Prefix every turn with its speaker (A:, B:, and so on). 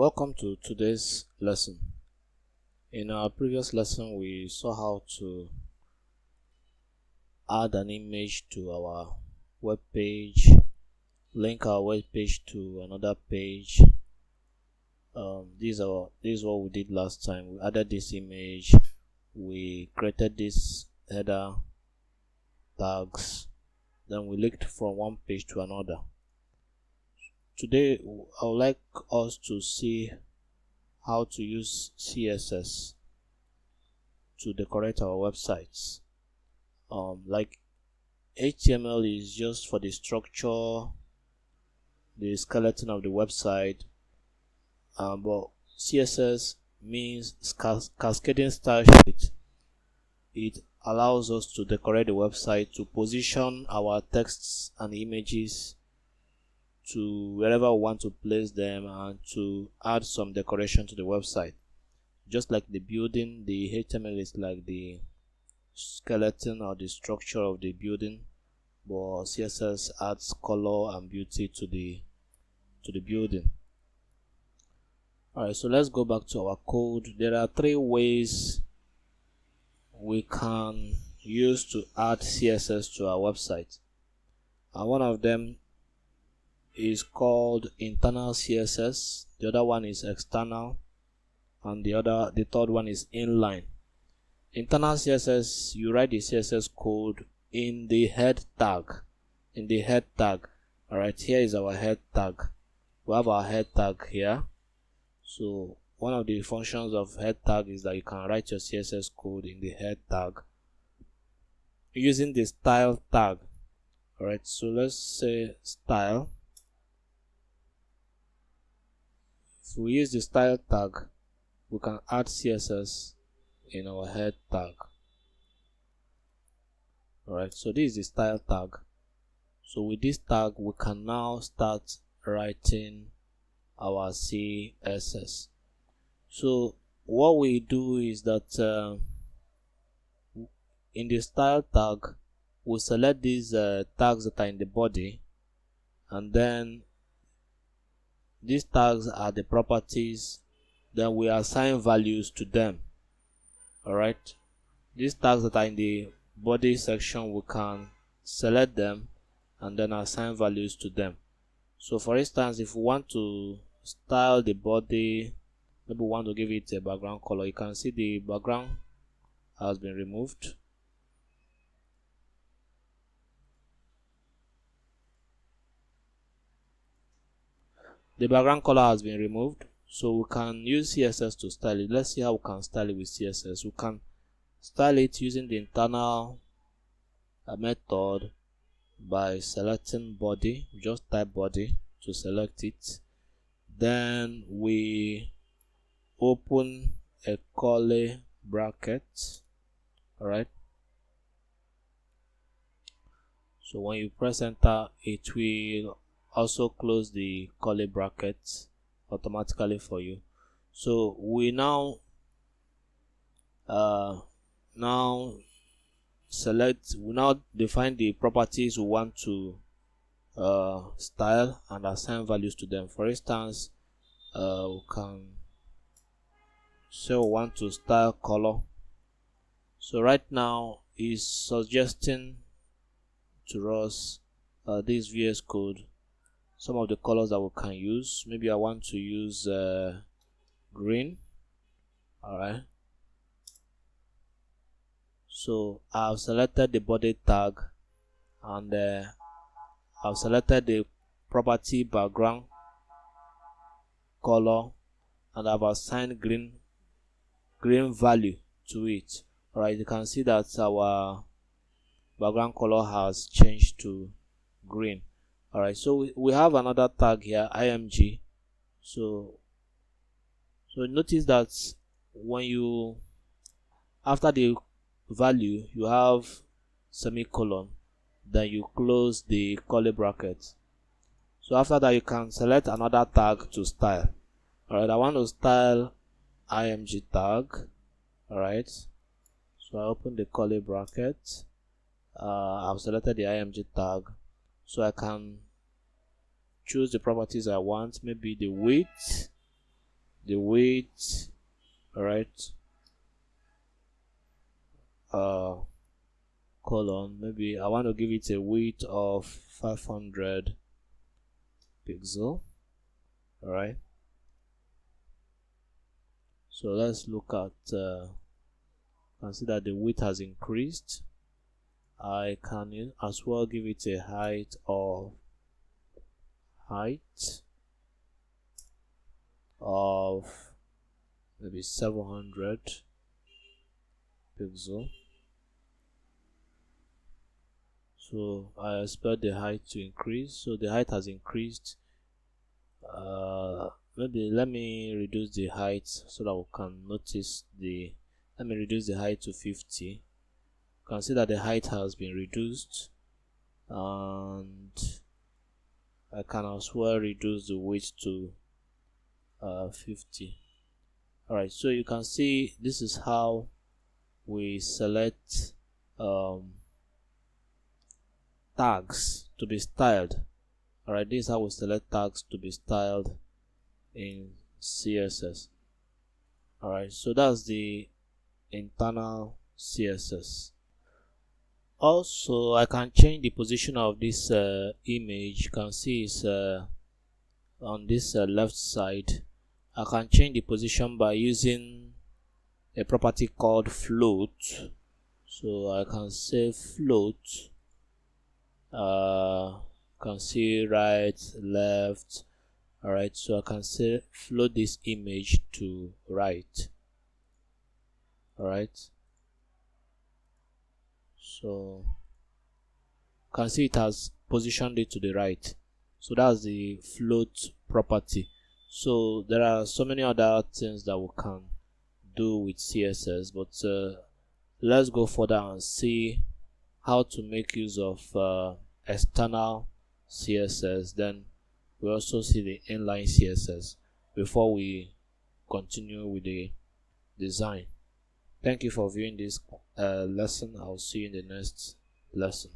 A: Welcome to today's lesson. In our previous lesson, we saw how to add an image to our web page, link our web page to another page. This is what we did last time. We added this image, we created this header tags, then we linked from one page to another. Today, I would like us to see how to use CSS to decorate our websites. Like HTML is just for the structure, the skeleton of the website, but CSS means cascading style sheet. It allows us to decorate the website, to position our texts and images to wherever we want to place them, and to add some decoration to the website. Just like the building, the HTML is like the skeleton or the structure of the building, but CSS adds color and beauty to the building. Alright, so let's go back to our code. There are three ways we can use to add CSS to our website, and one of them is called internal CSS, the other one is external, and the third one is inline. Internal CSS, you write the CSS code in the head tag. Alright, here is our head tag. We have our head tag here. So one of the functions of head tag is that you can write your CSS code in the head tag using the style tag. Alright, so let's say style. If we use the style tag, we can add CSS in our head tag. Alright, so this is the style tag. So with this tag, we can now start writing our CSS. So what we do is that in the style tag, we select these tags that are in the body, and then these tags are the properties. Then we assign values to them. Alright, these tags that are in the body section, we can select them and then assign values to them. So for instance, if we want to style the body, maybe we want to give it a background color, you can see the background has been removed. The background color has been removed, so we can use CSS to style it. Let's see how we can style it with CSS. We can style it using the internal method by selecting body. We just type body to select it. Then we open a curly bracket. Alright. So when you press enter, it will also close the curly bracket automatically for you. So we now define the properties we want to style and assign values to them. For instance, we can say we want to style color. So right now is suggesting to us this VS Code some of the colors that we can use. Maybe I want to use green. Alright, so I've selected the body tag, and I've selected the property background color, and I've assigned green value to it. Alright, you can see that our background color has changed to green. Alright, so we have another tag here, img. So notice that when you, after the value, you have semicolon, then you close the curly bracket. So after that, you can select another tag to style. Alright, I want to style img tag. Alright, so I open the curly bracket. I've selected the img tag, so I can choose the properties I want, maybe the width, the width, all right, colon, maybe I want to give it a width of 500 pixel. All right, so let's look at consider the width has increased. I can as well give it a height of maybe 700 pixel. So I expect the height to increase, so the height has increased. Maybe let me reduce the height so that we can notice let me reduce the height to 50. Consider the height has been reduced, and I can as well reduce the width to 50. Alright, so you can see this is how we select tags to be styled. Alright, this is how we select tags to be styled in CSS. Alright, so that's the internal CSS. Also, I can change the position of this image. You can see it's on this left side. I can change the position by using a property called float. So I can say float, can see right, left. Alright, so I can say float this image to right. Alright, so you can see it has positioned it to the right. So that's the float property. So there are so many other things that we can do with CSS, but let's go further and see how to make use of external CSS. Then we also see the inline CSS before we continue with the design. Thank you for viewing this lesson. I'll see you in the next lesson.